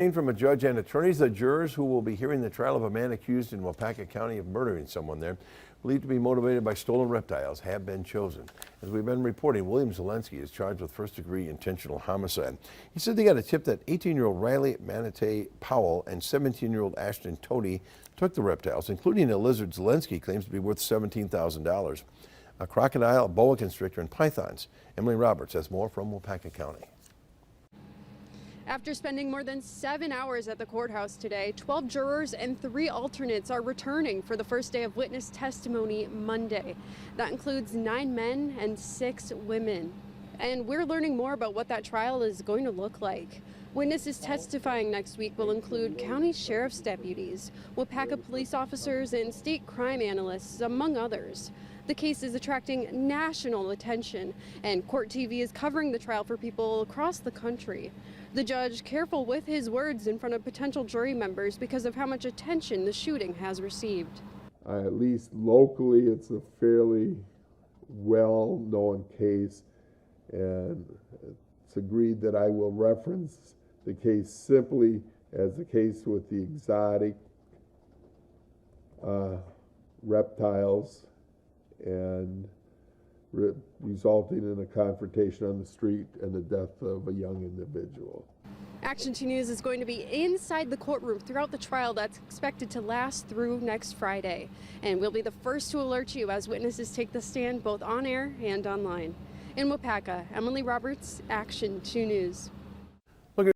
From a judge and attorneys, the jurors who will be hearing the trial of a man accused in Waupaca County of murdering someone there, believed to be motivated by stolen reptiles, have been chosen. As we've been reporting, William Zelensky is charged with first-degree intentional homicide. He said they got a tip that 18-year-old Riley Manatee Powell and 17-year-old Ashton Toady took the reptiles, including a lizard Zelensky claims to be worth $17,000, a crocodile, a boa constrictor, and pythons. Emily Roberts has more from Waupaca County. After spending more than 7 hours at the courthouse today, 12 jurors and 3 alternates are returning for the first day of witness testimony Monday. That includes 9 men and 6 women. And we're learning more about what that trial is going to look like. Witnesses testifying next week will include county sheriff's deputies, Waupaca police officers, and state crime analysts, among others. The case is attracting national attention, and Court TV is covering the trial for people across the country. The judge careful with his words in front of potential jury members because of how much attention the shooting has received. At least locally, it's a fairly well-known case, and it's agreed that I will reference the case simply as the case with the exotic reptiles and resulting in a confrontation on the street and the death of a young individual. Action 2 News is going to be inside the courtroom throughout the trial that's expected to last through next Friday. And we'll be the first to alert you as witnesses take the stand both on air and online. In Waupaca, Emily Roberts, Action 2 News.